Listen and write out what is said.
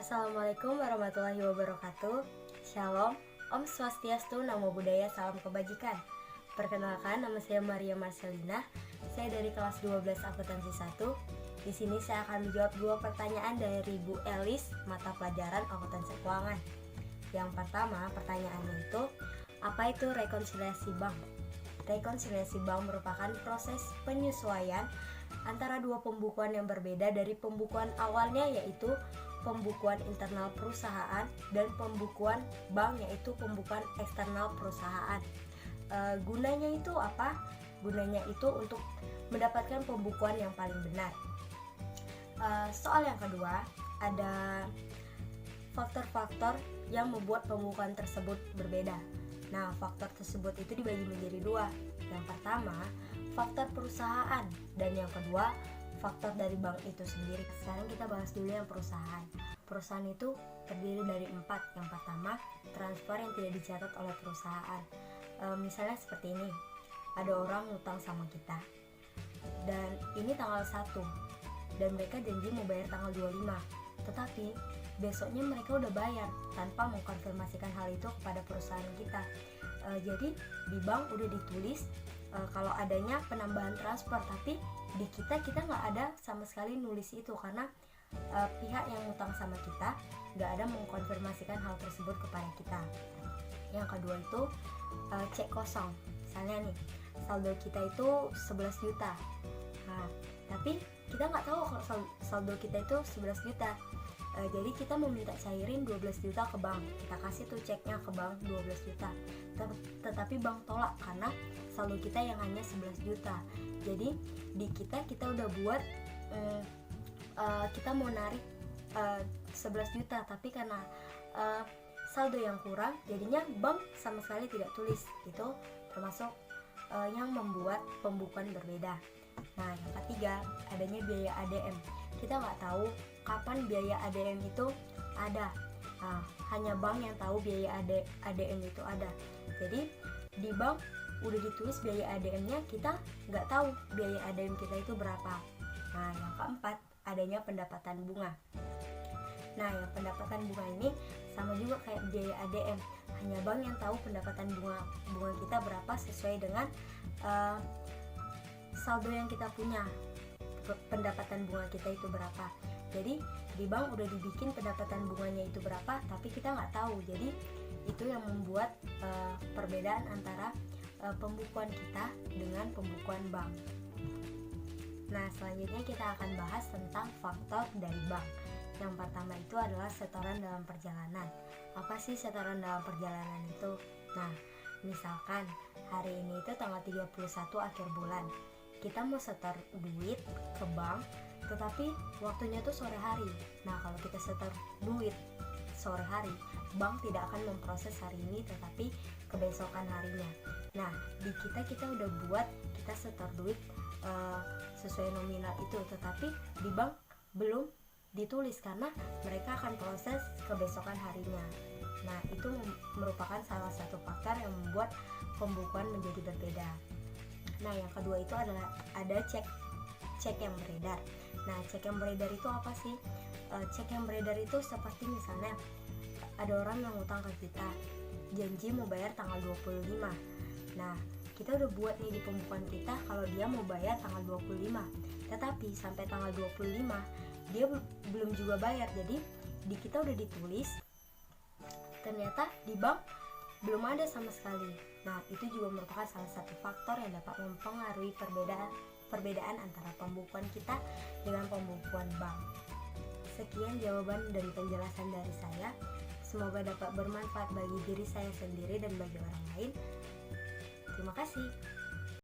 Assalamualaikum warahmatullahi wabarakatuh. Shalom, Om Swastiastu, Namo Buddhaya, Salam Kebajikan. Perkenalkan, nama saya Maria Marcelina. Saya dari kelas 12 akuntansi 1. Di sini saya akan menjawab 2 pertanyaan dari Bu Elis, mata pelajaran akuntansi keuangan. Yang pertama, pertanyaannya itu, apa itu rekonsiliasi bank? Rekonsiliasi bank merupakan proses penyesuaian antara dua pembukuan yang berbeda dari pembukuan awalnya, yaitu pembukuan internal perusahaan, dan pembukuan bank, yaitu pembukuan eksternal perusahaan. Gunanya itu apa? Gunanya itu untuk mendapatkan pembukuan yang paling benar. Soal yang kedua, ada faktor-faktor yang membuat pembukuan tersebut berbeda. Nah, faktor tersebut itu dibagi menjadi 2. Yang pertama, faktor perusahaan, dan yang kedua, faktor dari bank itu sendiri. Sekarang kita bahas dulu yang perusahaan. Perusahaan itu terdiri dari 4. Yang pertama, transfer yang tidak dicatat oleh perusahaan. Misalnya seperti ini, ada orang ngutang sama kita, dan ini tanggal 1, dan mereka janji mau bayar tanggal 25, tetapi besoknya mereka udah bayar tanpa mengkonfirmasikan hal itu kepada perusahaan kita. Jadi di bank udah ditulis kalau adanya penambahan transfer, tapi di kita nggak ada sama sekali nulis itu, karena pihak yang ngutang sama kita nggak ada mengkonfirmasikan hal tersebut kepada kita. Yang kedua itu cek kosong. Misalnya nih, saldo kita itu 11 juta. Nah, tapi kita nggak tahu kalau saldo kita itu 11 juta. Jadi kita mau minta cairin 12 juta ke bank. Kita kasih tuh ceknya ke bank 12 juta. Tetapi bank tolak karena saldo kita yang hanya 11 juta. Jadi di kita udah buat kita mau narik 11 juta, tapi karena saldo yang kurang, jadinya bank sama sekali tidak tulis. Itu termasuk yang membuat pembukuan berbeda. Nah, yang ketiga, adanya biaya ADM. Kita nggak tahu kapan biaya ADM itu ada. Nah, hanya bank yang tahu biaya ADM itu ada. Jadi di bank udah ditulis biaya ADM-nya, kita nggak tahu biaya ADM kita itu berapa. Nah, yang keempat, adanya pendapatan bunga. Nah, yang pendapatan bunga ini sama juga kayak biaya ADM. Hanya bank yang tahu pendapatan bunga kita berapa sesuai dengan saldo yang kita punya. Pendapatan bunga kita itu berapa. Jadi di bank udah dibikin pendapatan bunganya itu berapa, tapi kita nggak tahu. Jadi itu yang membuat perbedaan antara pembukuan kita dengan pembukuan bank. Nah, selanjutnya kita akan bahas tentang faktor dari bank. Yang pertama itu adalah setoran dalam perjalanan. Apa sih setoran dalam perjalanan itu? Nah, misalkan hari ini itu tanggal 31 akhir bulan. Kita mau setor duit ke bank, tetapi waktunya tuh sore hari. Nah, kalau kita setor duit sore hari, bank tidak akan memproses hari ini, tetapi kebesokan harinya. Nah, di kita udah buat kita setor duit sesuai nominal itu, tetapi di bank belum ditulis karena mereka akan proses kebesokan harinya. Nah, itu merupakan salah satu faktor yang membuat pembukuan menjadi berbeda. Nah, yang kedua itu adalah ada cek yang beredar. Nah, cek yang beredar itu apa sih? Cek yang beredar itu seperti misalnya ada orang yang ngutang ke kita, janji mau bayar tanggal 25. Nah, kita udah buat nih di pembukuan kita kalau dia mau bayar tanggal 25. Tetapi sampai tanggal 25 dia belum juga bayar. Jadi di kita udah ditulis, ternyata di bank belum ada sama sekali. Nah, itu juga merupakan salah satu faktor yang dapat mempengaruhi perbedaan antara pembukuan kita dengan pembukuan bank. Sekian jawaban dan penjelasan dari saya. Semoga dapat bermanfaat bagi diri saya sendiri dan bagi orang lain. Terima kasih.